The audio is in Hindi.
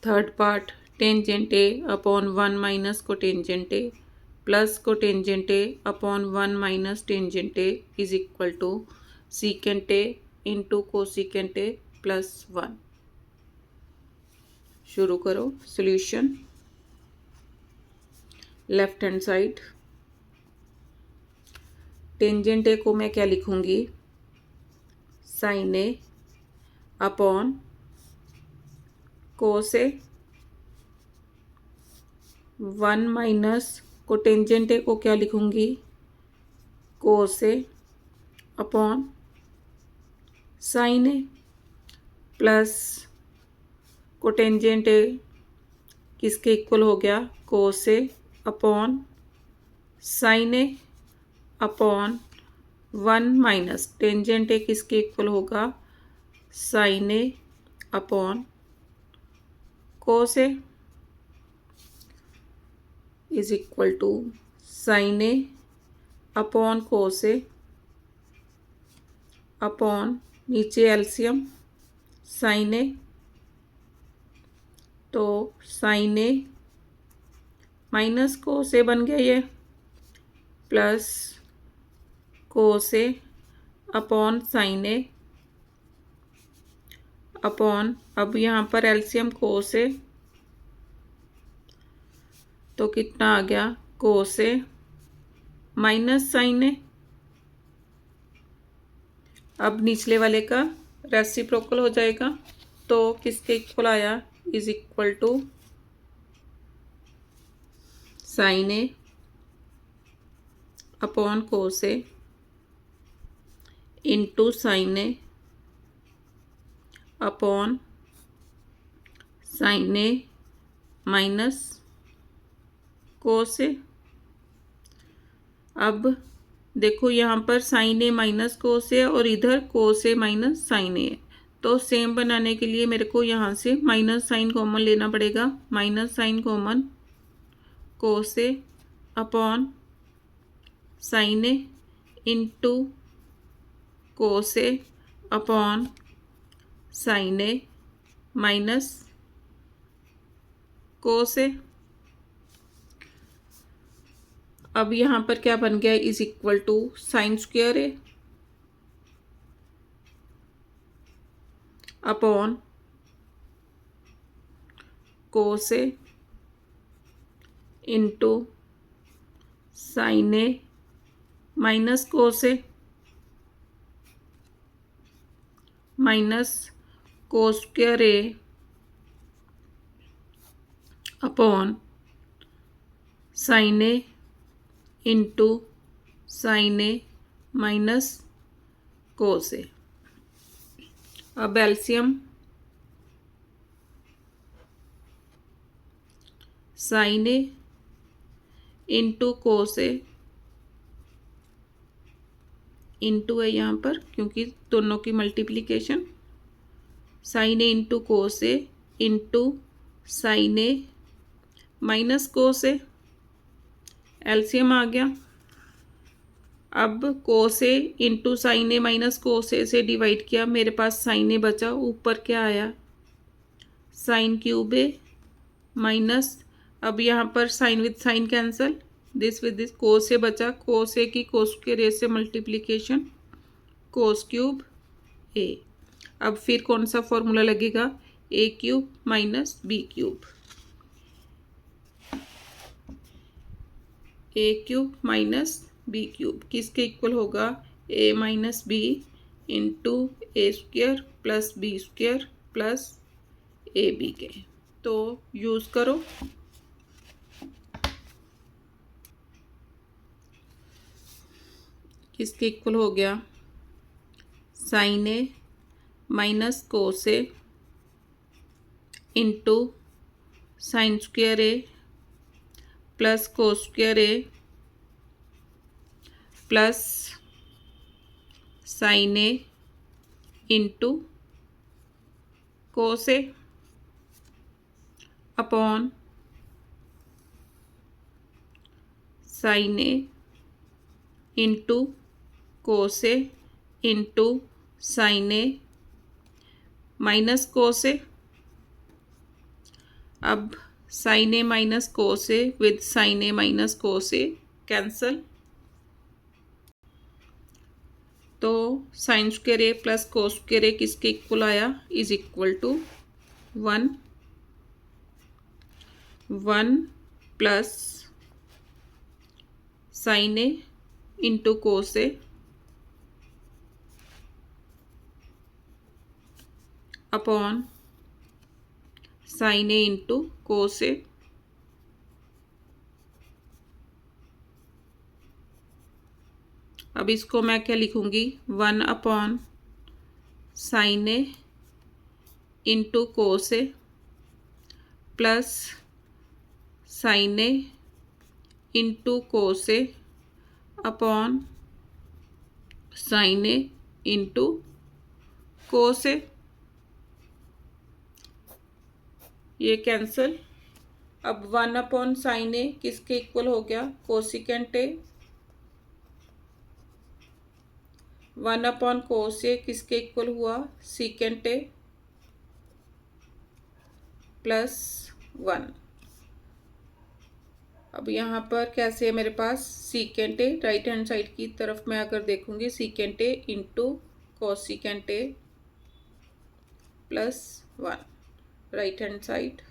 Third part tangent A upon 1 minus cotangent A plus cotangent A upon 1 minus tangent A is equal to secant A into cosecant A plus 1। शुरू करो solution. Left hand side tangent A को मैं क्या लिखूंगी, sine A upon cos A, 1 minus cotangent A को क्या लिखूंगी, cos A upon sine A, plus cotangent A किसके इक्वल हो गया, cos A upon sine A upon 1 minus tangent A किसके इक्वल होगा, sine A upon cos A is equal to sine A upon cos A upon नीचे एलसीएम साइन ए, तो sine A minus cos A बन गया ये, plus cos A upon sine A upon, अब यहाँ पर एलसीएम कोस ए, तो कितना आ गया, कोस ए माइनस साइन ए। अब निचले वाले का रेसिप्रोकल हो जाएगा, तो किसके इक्वल आया, is equal to sine A upon cos A into sine A upon sine A minus cos A. अब देखो यहाँ पर साइन ए माइनस कोस ए और इधर कोस ए माइनस साइन ए, तो सेम बनाने के लिए मेरे को यहाँ से माइनस साइन कॉमन लेना पड़ेगा, minus sine common, cos A upon sine A into cos A upon sine A minus cos A. अब यहाँ पर क्या बन गया, is equal to sine square A upon cos A into sine A minus cos A minus cos square A upon sine A into sine A minus cos A. अब LCM sine A into cos A, into है यहाँ पर क्योंकि दोनों की multiplication, sign A into cos A into sine A minus cos A, LCM आ गया। अब कोस A into sine A minus cos ए से डिवाइड किया, मेरे पास साइन ए बचा, ऊपर क्या आया, साइन क्यूब ए माइनस, अब यहाँ पर sine with sine cancel, this with this, cos A बचा, कोस ए की कोस के रे से मल्टीप्लिकेशन, कोस क्यूब ए। अब फिर कौन सा फॉर्मूला लगेगा, A cube minus B cube, A cube minus B cube किसके इक्वल होगा, A minus B into A square plus B square plus A B के। तो यूज़ करो, किसके इक्वल हो गया, sine A minus cos A into sine square A plus cos square A plus sine A into cos A upon sine A into cos A into sine A minus cos A. अब sign A minus cos A with sine A minus cos A cancel, तो sine square A plus cos square A किसके इक्वल आया, is equal to 1 plus sine A into cos A upon sine A into cos A. अब इसको मैं क्या लिखूंगी, 1 upon sine A into cos A plus sine A into cos A upon sine A into cos A. ये कैंसल। अब 1 अपॉन साइन ए किसके इक्वल हो गया, कोसिकेंट ए। 1 अपॉन कोस ए किसके इक्वल हुआ, सीकेंट ए प्लस 1। अब यहाँ पर कैसे है मेरे पास, secant A right hand side की तरफ मैं अगर देखूंगी, secant A into cosecant A plus 1 right hand side.